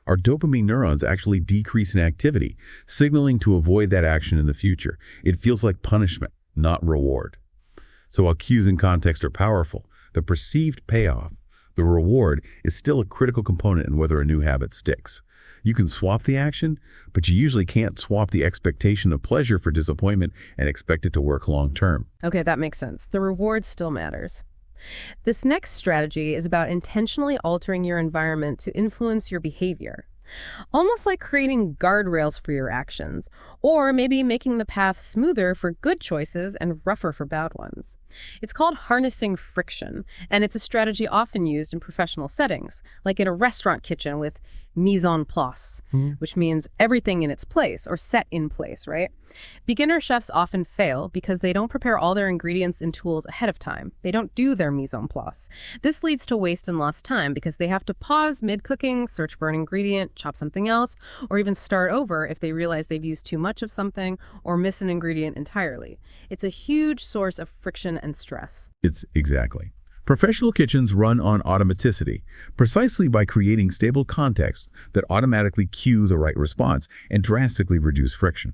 our dopamine neurons actually decrease in activity, signaling to avoid that action in the future. It feels like punishment, not reward. So while cues and context are powerful, the perceived payoff, the reward, is still a critical component in whether a new habit sticks. You can swap the action, but you usually can't swap the expectation of pleasure for disappointment and expect it to work long term. Okay, that makes sense. The reward still matters. This next strategy is about intentionally altering your environment to influence your behavior. Almost like creating guardrails for your actions, or maybe making the path smoother for good choices and rougher for bad ones. It's called harnessing friction, and it's a strategy often used in professional settings, like in a restaurant kitchen with mise en place, which means everything in its place or set in place, right? Beginner chefs often fail because they don't prepare all their ingredients and tools ahead of time. They don't do their mise en place. This leads to waste and lost time because they have to pause mid-cooking, search for an ingredient, chop something else, or even start over if they realize they've used too much of something or miss an ingredient entirely. It's a huge source of friction and stress. It's exactly. Professional kitchens run on automaticity, precisely by creating stable contexts that automatically cue the right response and drastically reduce friction.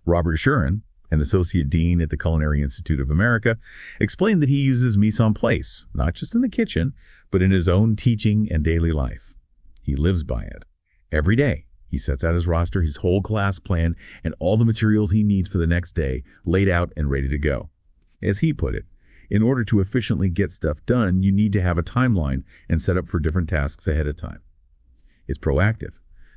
Robert Shuren, an associate dean at the Culinary Institute of America, explained that he uses mise en place, not just in the kitchen, but in his own teaching and daily life. He lives by it. Every day, he sets out his roster, his whole class plan, and all the materials he needs for the next day laid out and ready to go. As he put it, in order to efficiently get stuff done, you need to have a timeline and set up for different tasks ahead of time. It's proactive.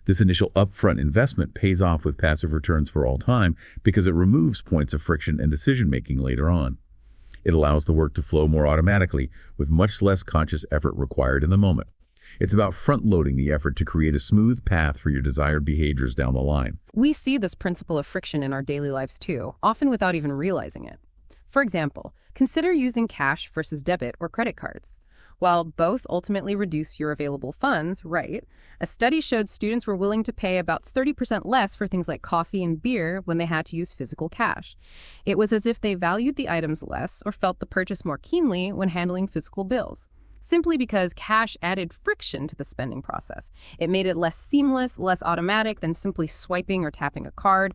This initial upfront investment pays off with passive returns for all time because it removes points of friction and decision-making later on. It allows the work to flow more automatically with much less conscious effort required in the moment. It's about front-loading the effort to create a smooth path for your desired behaviors down the line. We see this principle of friction in our daily lives too, often without even realizing it. For example, consider using cash versus debit or credit cards. While both ultimately reduce your available funds, right, a study showed students were willing to pay about 30% less for things like coffee and beer when they had to use physical cash. It was as if they valued the items less or felt the purchase more keenly when handling physical bills, simply because cash added friction to the spending process. It made it less seamless, less automatic than simply swiping or tapping a card.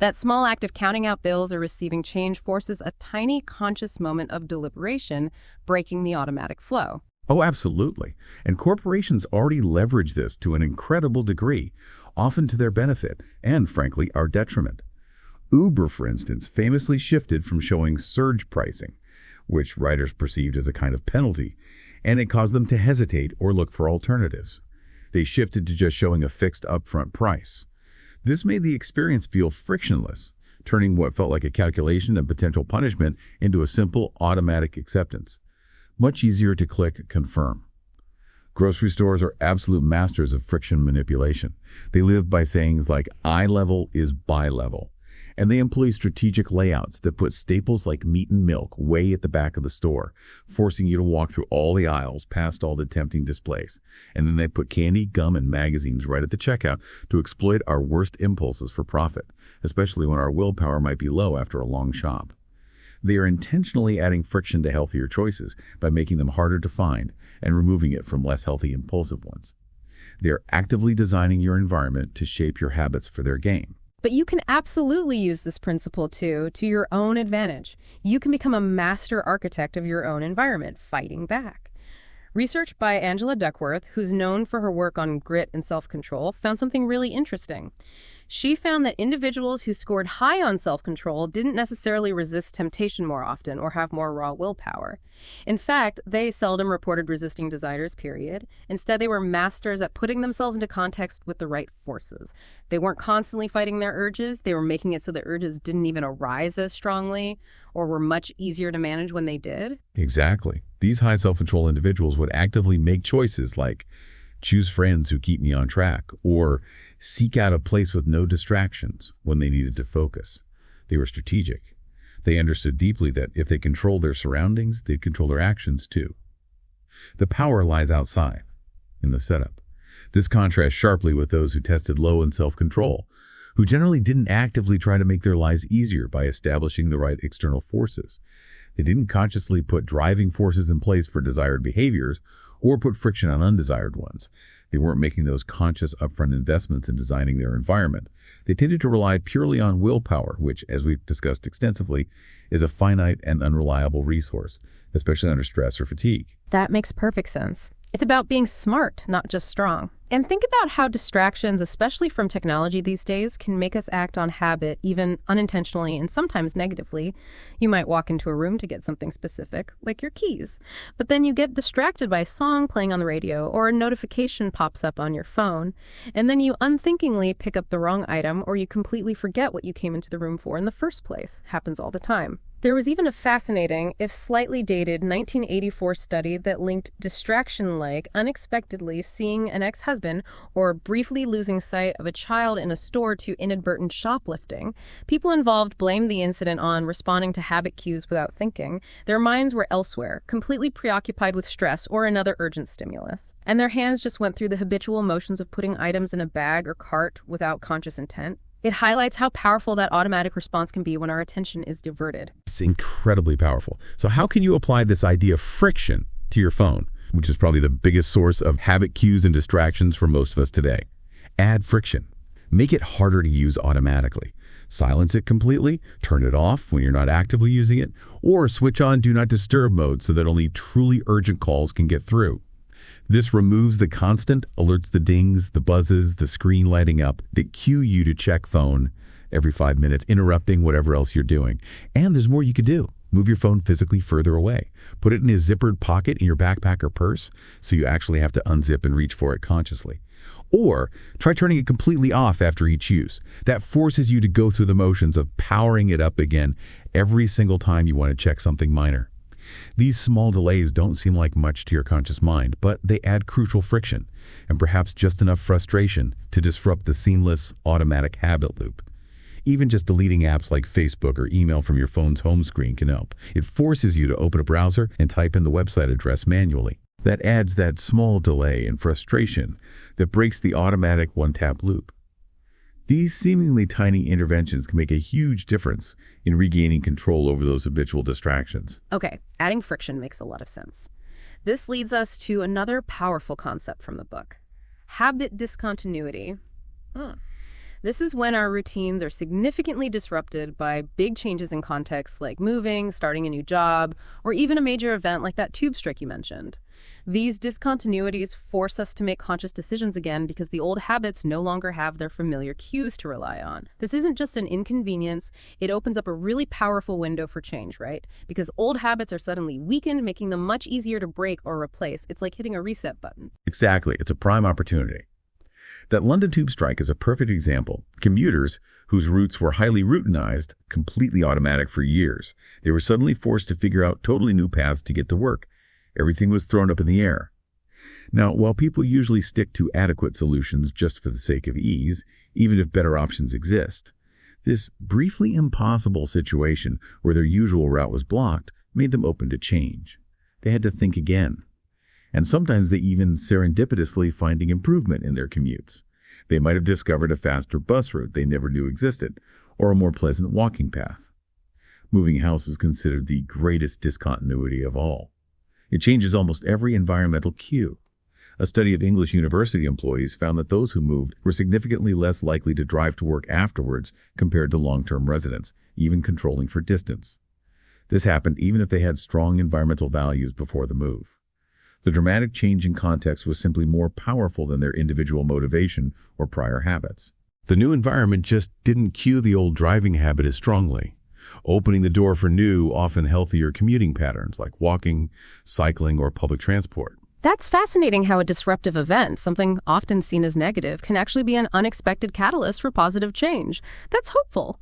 That small act of counting out bills or receiving change forces a tiny conscious moment of deliberation, breaking the automatic flow. Oh, absolutely. And corporations already leverage this to an incredible degree, often to their benefit and, frankly, our detriment. Uber, for instance, famously shifted from showing surge pricing, which writers perceived as a kind of penalty, and it caused them to hesitate or look for alternatives. They shifted to just showing a fixed upfront price. This made the experience feel frictionless, turning what felt like a calculation of potential punishment into a simple automatic acceptance. Much easier to click confirm. Grocery stores are absolute masters of friction manipulation. They live by sayings like eye level is buy level, and they employ strategic layouts that put staples like meat and milk way at the back of the store, forcing you to walk through all the aisles past all the tempting displays. And then they put candy, gum, and magazines right at the checkout to exploit our worst impulses for profit, especially when our willpower might be low after a long shop. They are intentionally adding friction to healthier choices by making them harder to find and removing it from less healthy impulsive ones. They are actively designing your environment to shape your habits for their gain. But you can absolutely use this principle, too, to your own advantage. You can become a master architect of your own environment, fighting back. Research by Angela Duckworth, who's known for her work on grit and self-control, found something really interesting. She found that individuals who scored high on self-control didn't necessarily resist temptation more often or have more raw willpower. In fact, they seldom reported resisting desires, period. Instead, they were masters at putting themselves into context with the right forces. They weren't constantly fighting their urges. They were making it so the urges didn't even arise as strongly or were much easier to manage when they did. Exactly. These high self-control individuals would actively make choices like choose friends who keep me on track, or seek out a place with no distractions when they needed to focus. They were strategic. They understood deeply that if they controlled their surroundings, they'd control their actions too. The power lies outside, in the setup. This contrasts sharply with those who tested low in self-control, who generally didn't actively try to make their lives easier by establishing the right external forces. They didn't consciously put driving forces in place for desired behaviors or put friction on undesired ones. They weren't making those conscious upfront investments in designing their environment. They tended to rely purely on willpower, which, as we've discussed extensively, is a finite and unreliable resource, especially under stress or fatigue. That makes perfect sense. It's about being smart, not just strong. And think about how distractions, especially from technology these days, can make us act on habit, even unintentionally and sometimes negatively. You might walk into a room to get something specific, like your keys, but then you get distracted by a song playing on the radio or a notification pops up on your phone, and then you unthinkingly pick up the wrong item or you completely forget what you came into the room for in the first place. Happens all the time. There was even a fascinating, if slightly dated, 1984 study that linked distraction like unexpectedly seeing an ex-husband or briefly losing sight of a child in a store to inadvertent shoplifting. People involved blamed the incident on responding to habit cues without thinking. Their minds were elsewhere, completely preoccupied with stress or another urgent stimulus. And their hands just went through the habitual motions of putting items in a bag or cart without conscious intent. It highlights how powerful that automatic response can be when our attention is diverted. It's incredibly powerful. So how can you apply this idea of friction to your phone, which is probably the biggest source of habit cues and distractions for most of us today. Add friction. Make it harder to use automatically. Silence it completely, turn it off when you're not actively using it, or switch on Do Not Disturb mode so that only truly urgent calls can get through. This removes the constant alerts, the dings, the buzzes, the screen lighting up that cue you to check phone every 5 minutes, interrupting whatever else you're doing. And there's more you could do. Move your phone physically further away. Put it in a zippered pocket in your backpack or purse so you actually have to unzip and reach for it consciously. Or try turning it completely off after each use. That forces you to go through the motions of powering it up again every single time you want to check something minor. These small delays don't seem like much to your conscious mind, but they add crucial friction and perhaps just enough frustration to disrupt the seamless, automatic habit loop. Even just deleting apps like Facebook or email from your phone's home screen can help. It forces you to open a browser and type in the website address manually. That adds that small delay and frustration that breaks the automatic one-tap loop. These seemingly tiny interventions can make a huge difference in regaining control over those habitual distractions. Okay, adding friction makes a lot of sense. This leads us to another powerful concept from the book: habit discontinuity. This is when our routines are significantly disrupted by big changes in context like moving, starting a new job, or even a major event like that tube strike you mentioned. These discontinuities force us to make conscious decisions again because the old habits no longer have their familiar cues to rely on. This isn't just an inconvenience, it opens up a really powerful window for change, right? Because old habits are suddenly weakened, making them much easier to break or replace. It's like hitting a reset button. Exactly. It's a prime opportunity. That London tube strike is a perfect example. Commuters, whose routes were highly routinized, completely automatic for years, they were suddenly forced to figure out totally new paths to get to work. Everything was thrown up in the air. Now, while people usually stick to adequate solutions just for the sake of ease, even if better options exist, this briefly impossible situation where their usual route was blocked made them open to change. They had to think again. And sometimes they even serendipitously finding improvement in their commutes. They might have discovered a faster bus route they never knew existed, or a more pleasant walking path. Moving house is considered the greatest discontinuity of all. It changes almost every environmental cue. A study of English university employees found that those who moved were significantly less likely to drive to work afterwards compared to long-term residents, even controlling for distance. This happened even if they had strong environmental values before the move. The dramatic change in context was simply more powerful than their individual motivation or prior habits. The new environment just didn't cue the old driving habit as strongly, opening the door for new, often healthier commuting patterns like walking, cycling, or public transport. That's fascinating how a disruptive event, something often seen as negative, can actually be an unexpected catalyst for positive change. That's hopeful.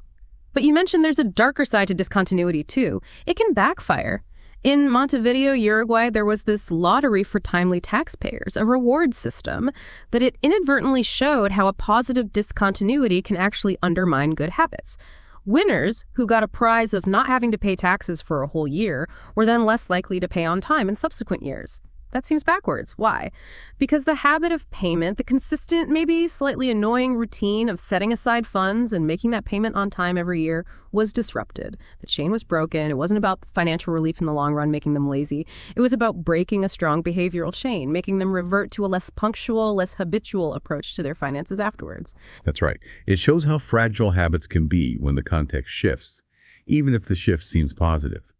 But you mentioned there's a darker side to discontinuity, too. It can backfire. In Montevideo, Uruguay, there was this lottery for timely taxpayers, a reward system, but it inadvertently showed how a positive discontinuity can actually undermine good habits. Winners, who got a prize of not having to pay taxes for a whole year, were then less likely to pay on time in subsequent years. That seems backwards. Why? Because the habit of payment, the consistent, maybe slightly annoying routine of setting aside funds and making that payment on time every year was disrupted. The chain was broken. It wasn't about financial relief in the long run, making them lazy. It was about breaking a strong behavioral chain, making them revert to a less punctual, less habitual approach to their finances afterwards. That's right. It shows how fragile habits can be when the context shifts, even if the shift seems positive.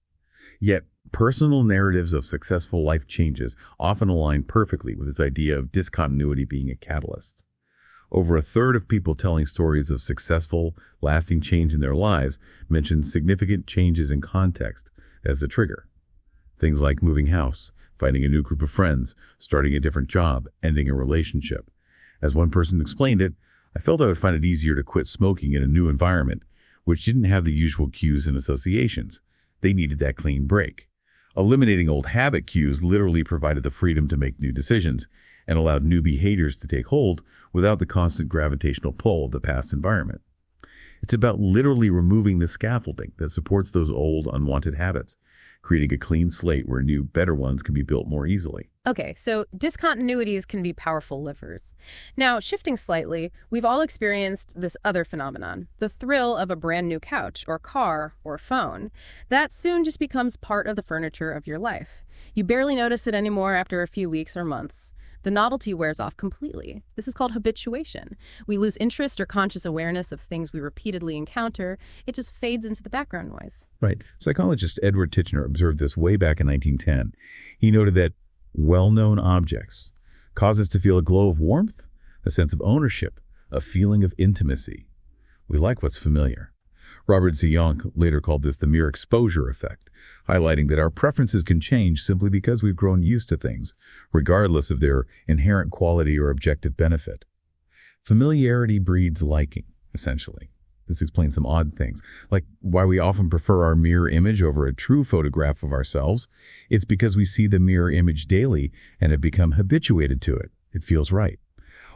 Yet, personal narratives of successful life changes often align perfectly with this idea of discontinuity being a catalyst. Over a third of people telling stories of successful, lasting change in their lives mention significant changes in context as the trigger. Things like moving house, finding a new group of friends, starting a different job, ending a relationship. As one person explained it, I felt I would find it easier to quit smoking in a new environment, which didn't have the usual cues and associations. They needed that clean break. Eliminating old habit cues literally provided the freedom to make new decisions and allowed new behaviors to take hold without the constant gravitational pull of the past environment. It's about literally removing the scaffolding that supports those old, unwanted habits, creating a clean slate where new, better ones can be built more easily. Okay, so discontinuities can be powerful levers. Now, shifting slightly, we've all experienced this other phenomenon, the thrill of a brand new couch or car or phone. That soon just becomes part of the furniture of your life. You barely notice it anymore after a few weeks or months. The novelty wears off completely. This is called habituation. We lose interest or conscious awareness of things we repeatedly encounter. It just fades into the background noise. Right. Psychologist Edward Titchener observed this way back in 1910. He noted that well-known objects cause us to feel a glow of warmth, a sense of ownership, a feeling of intimacy. We like what's familiar. Robert Z. Young later called this the mere exposure effect, highlighting that our preferences can change simply because we've grown used to things, regardless of their inherent quality or objective benefit. Familiarity breeds liking, essentially. This explains some odd things, like why we often prefer our mirror image over a true photograph of ourselves. It's because we see the mirror image daily and have become habituated to it. It feels right.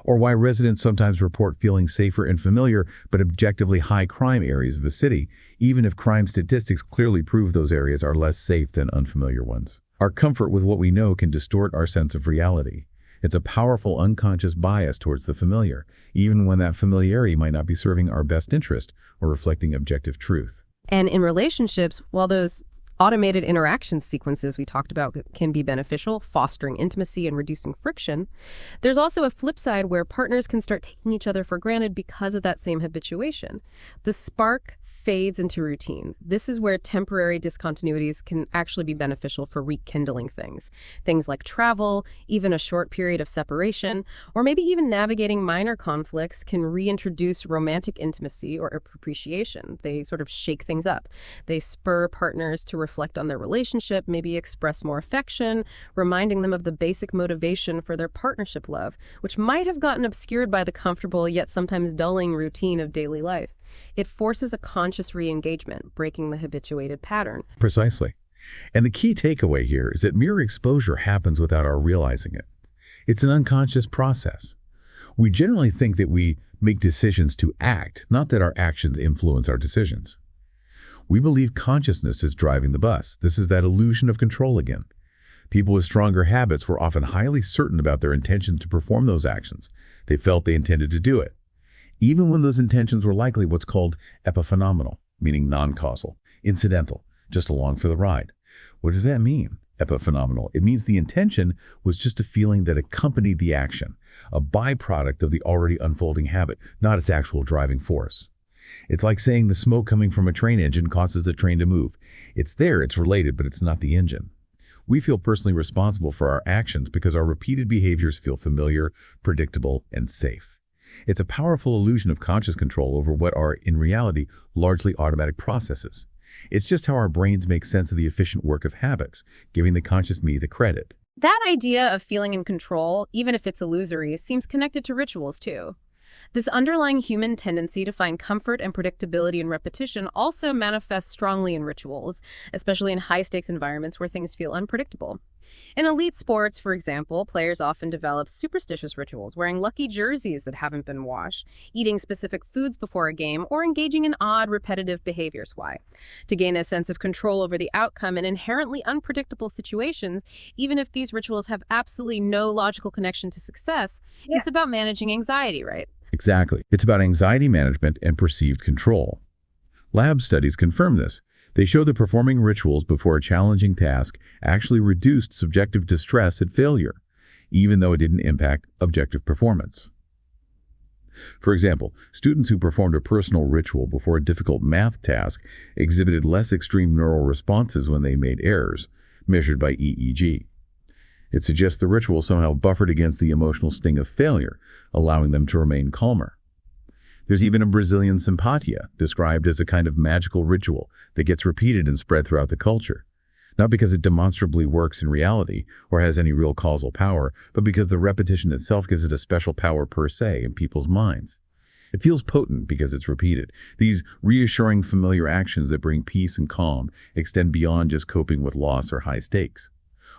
Or why residents sometimes report feeling safer and familiar but objectively high crime areas of a city, even if crime statistics clearly prove those areas are less safe than unfamiliar ones. Our comfort with what we know can distort our sense of reality. It's a powerful unconscious bias towards the familiar, even when that familiarity might not be serving our best interest or reflecting objective truth. And in relationships, while those automated interaction sequences we talked about can be beneficial, fostering intimacy and reducing friction, there's also a flip side where partners can start taking each other for granted because of that same habituation. The spark fades into routine. This is where temporary discontinuities can actually be beneficial for rekindling things. Things like travel, even a short period of separation, or maybe even navigating minor conflicts can reintroduce romantic intimacy or appreciation. They sort of shake things up. They spur partners to reflect on their relationship, maybe express more affection, reminding them of the basic motivation for their partnership love, which might have gotten obscured by the comfortable yet sometimes dulling routine of daily life. It forces a conscious re-engagement, breaking the habituated pattern. Precisely. And the key takeaway here is that mirror exposure happens without our realizing it. It's an unconscious process. We generally think that we make decisions to act, not that our actions influence our decisions. We believe consciousness is driving the bus. This is that illusion of control again. People with stronger habits were often highly certain about their intention to perform those actions. They felt they intended to do it, even when those intentions were likely what's called epiphenomenal, meaning non-causal, incidental, just along for the ride. What does that mean, epiphenomenal? It means the intention was just a feeling that accompanied the action, a byproduct of the already unfolding habit, not its actual driving force. It's like saying the smoke coming from a train engine causes the train to move. It's there, it's related, but it's not the engine. We feel personally responsible for our actions because our repeated behaviors feel familiar, predictable, and safe. It's a powerful illusion of conscious control over what are, in reality, largely automatic processes. It's just how our brains make sense of the efficient work of habits, giving the conscious me the credit. That idea of feeling in control, even if it's illusory, seems connected to rituals, too. This underlying human tendency to find comfort and predictability in repetition also manifests strongly in rituals, especially in high-stakes environments where things feel unpredictable. In elite sports, for example, players often develop superstitious rituals, wearing lucky jerseys that haven't been washed, eating specific foods before a game, or engaging in odd, repetitive behaviors. Why? To gain a sense of control over the outcome in inherently unpredictable situations, even if these rituals have absolutely no logical connection to success. It's about managing anxiety, right? Exactly. It's about anxiety management and perceived control. Lab studies confirm this. They show that performing rituals before a challenging task actually reduced subjective distress at failure, even though it didn't impact objective performance. For example, students who performed a personal ritual before a difficult math task exhibited less extreme neural responses when they made errors, measured by EEG. It suggests the ritual somehow buffered against the emotional sting of failure, allowing them to remain calmer. There's even a Brazilian simpatia, described as a kind of magical ritual that gets repeated and spread throughout the culture. Not because it demonstrably works in reality or has any real causal power, but because the repetition itself gives it a special power per se in people's minds. It feels potent because it's repeated. These reassuring familiar actions that bring peace and calm extend beyond just coping with loss or high stakes.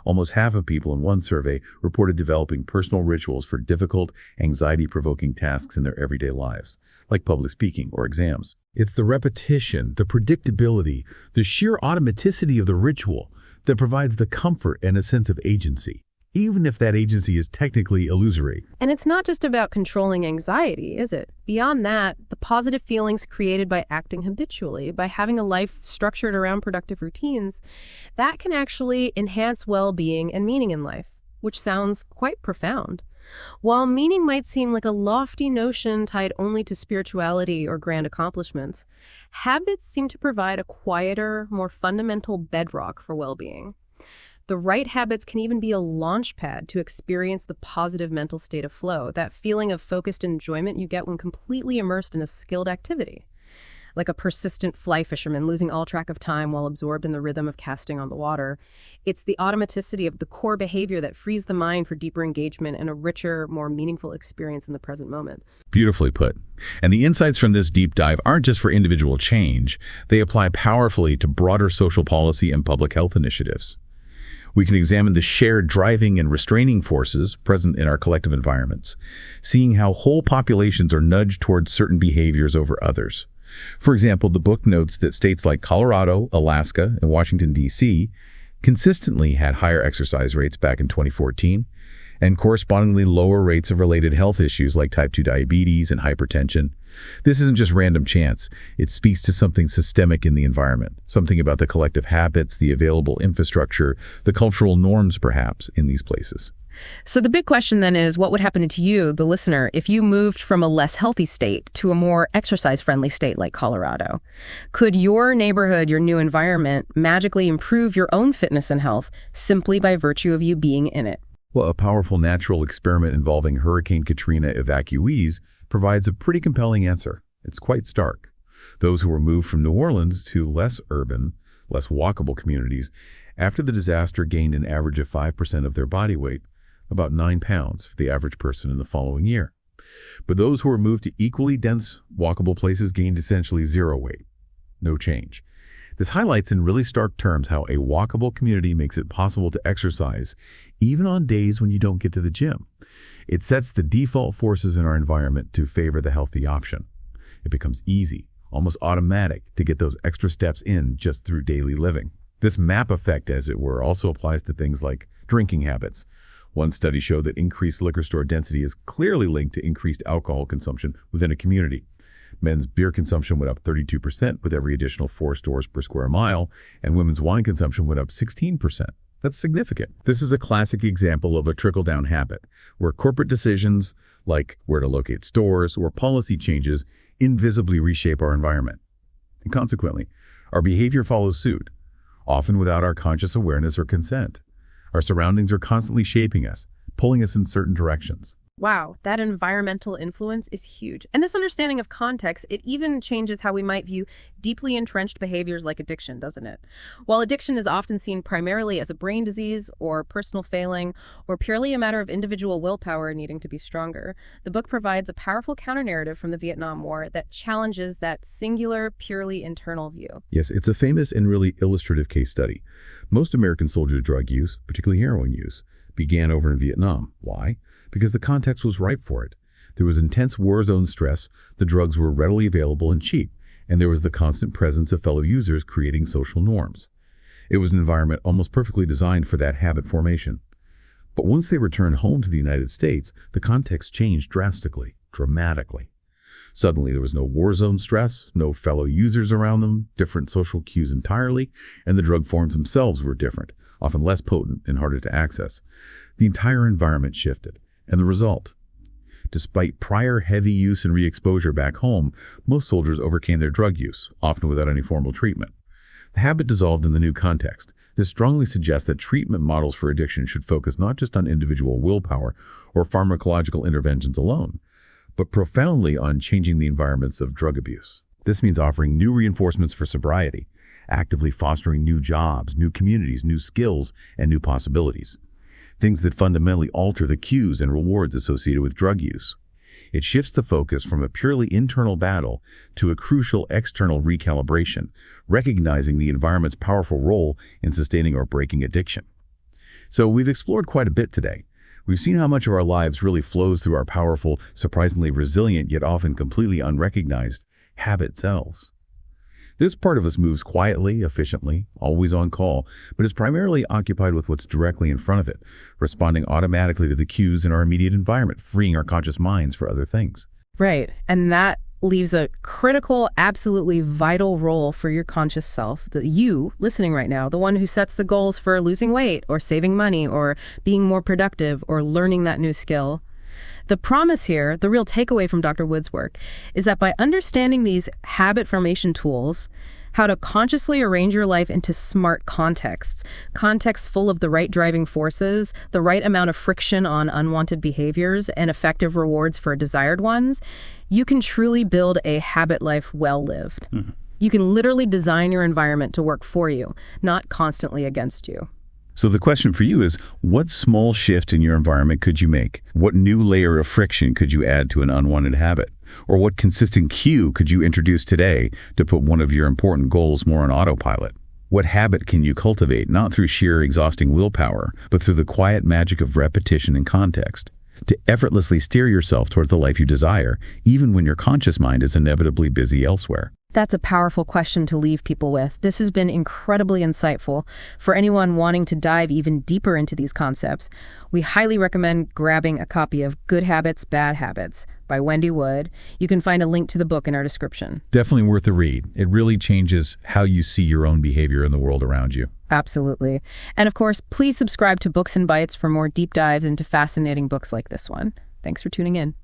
Almost half of people in one survey reported developing personal rituals for difficult, anxiety-provoking tasks in their everyday lives, like public speaking or exams. It's the repetition, the predictability, the sheer automaticity of the ritual that provides the comfort and a sense of agency. even if that agency is technically illusory. And it's not just about controlling anxiety, is it? Beyond that, the positive feelings created by acting habitually, by having a life structured around productive routines, that can actually enhance well-being and meaning in life, which sounds quite profound. While meaning might seem like a lofty notion tied only to spirituality or grand accomplishments, habits seem to provide a quieter, more fundamental bedrock for well-being. The right habits can even be a launch pad to experience the positive mental state of flow, that feeling of focused enjoyment you get when completely immersed in a skilled activity. Like a persistent fly fisherman losing all track of time while absorbed in the rhythm of casting on the water. It's the automaticity of the core behavior that frees the mind for deeper engagement and a richer, more meaningful experience in the present moment. Beautifully put. And the insights from this deep dive aren't just for individual change. They apply powerfully to broader social policy and public health initiatives. We can examine the shared driving and restraining forces present in our collective environments, seeing how whole populations are nudged towards certain behaviors over others. For example, the book notes that states like Colorado, Alaska, and Washington, D.C. consistently had higher exercise rates back in 2014, and correspondingly lower rates of related health issues like type 2 diabetes and hypertension. This isn't just random chance. It speaks to something systemic in the environment, something about the collective habits, the available infrastructure, the cultural norms, perhaps, in these places. So the big question then is, what would happen to you, the listener, if you moved from a less healthy state to a more exercise-friendly state like Colorado? Could your neighborhood, your new environment, magically improve your own fitness and health simply by virtue of you being in it? Well, a powerful natural experiment involving Hurricane Katrina evacuees provides a pretty compelling answer. It's quite stark. Those who were moved from New Orleans to less urban, less walkable communities after the disaster gained an average of 5% of their body weight, about 9 pounds for the average person in the following year. But those who were moved to equally dense, walkable places gained essentially zero weight. No change. This highlights in really stark terms how a walkable community makes it possible to exercise even on days when you don't get to the gym. It sets the default forces in our environment to favor the healthy option. It becomes easy, almost automatic, to get those extra steps in just through daily living. This map effect, as it were, also applies to things like drinking habits. One study showed that increased liquor store density is clearly linked to increased alcohol consumption within a community. Men's beer consumption went up 32% with every additional 4 stores per square mile, and women's wine consumption went up 16%. That's significant. This is a classic example of a trickle-down habit, where corporate decisions, like where to locate stores or policy changes, invisibly reshape our environment. And consequently, our behavior follows suit, often without our conscious awareness or consent. Our surroundings are constantly shaping us, pulling us in certain directions. Wow, that environmental influence is huge. And this understanding of context, it even changes how we might view deeply entrenched behaviors like addiction, doesn't it? While addiction is often seen primarily as a brain disease or personal failing or purely a matter of individual willpower needing to be stronger, the book provides a powerful counter-narrative from the Vietnam War that challenges that singular, purely internal view. Yes, it's a famous and really illustrative case study. Most American soldiers' drug use, particularly heroin use, began over in Vietnam. Why? Because the context was ripe for it. There was intense war zone stress, the drugs were readily available and cheap, and there was the constant presence of fellow users creating social norms. It was an environment almost perfectly designed for that habit formation. But once they returned home to the United States, the context changed drastically, dramatically. Suddenly there was no war zone stress, no fellow users around them, different social cues entirely, and the drug forms themselves were different, often less potent and harder to access. The entire environment shifted. And the result? Despite prior heavy use and re-exposure back home, most soldiers overcame their drug use, often without any formal treatment. The habit dissolved in the new context. This strongly suggests that treatment models for addiction should focus not just on individual willpower or pharmacological interventions alone, but profoundly on changing the environments of drug abuse. This means offering new reinforcements for sobriety, actively fostering new jobs, new communities, new skills, and new possibilities. Things that fundamentally alter the cues and rewards associated with drug use. It shifts the focus from a purely internal battle to a crucial external recalibration, recognizing the environment's powerful role in sustaining or breaking addiction. So we've explored quite a bit today. We've seen how much of our lives really flows through our powerful, surprisingly resilient, yet often completely unrecognized habit selves. This part of us moves quietly, efficiently, always on call, but is primarily occupied with what's directly in front of it, responding automatically to the cues in our immediate environment, freeing our conscious minds for other things. Right. And that leaves a critical, absolutely vital role for your conscious self, you listening right now, the one who sets the goals for losing weight or saving money or being more productive or learning that new skill. The promise here, the real takeaway from Dr. Wood's work, is that by understanding these habit formation tools, how to consciously arrange your life into smart contexts full of the right driving forces, the right amount of friction on unwanted behaviors, and effective rewards for desired ones, you can truly build a habit life well lived. Mm-hmm. You can literally design your environment to work for you, not constantly against you. So the question for you is, what small shift in your environment could you make? What new layer of friction could you add to an unwanted habit? Or what consistent cue could you introduce today to put one of your important goals more on autopilot? What habit can you cultivate, not through sheer exhausting willpower, but through the quiet magic of repetition and context, to effortlessly steer yourself towards the life you desire, even when your conscious mind is inevitably busy elsewhere? That's a powerful question to leave people with. This has been incredibly insightful. For anyone wanting to dive even deeper into these concepts, we highly recommend grabbing a copy of Good Habits, Bad Habits by Wendy Wood. You can find a link to the book in our description. Definitely worth the read. It really changes how you see your own behavior in the world around you. Absolutely. And of course, please subscribe to Books and Bytes for more deep dives into fascinating books like this one. Thanks for tuning in.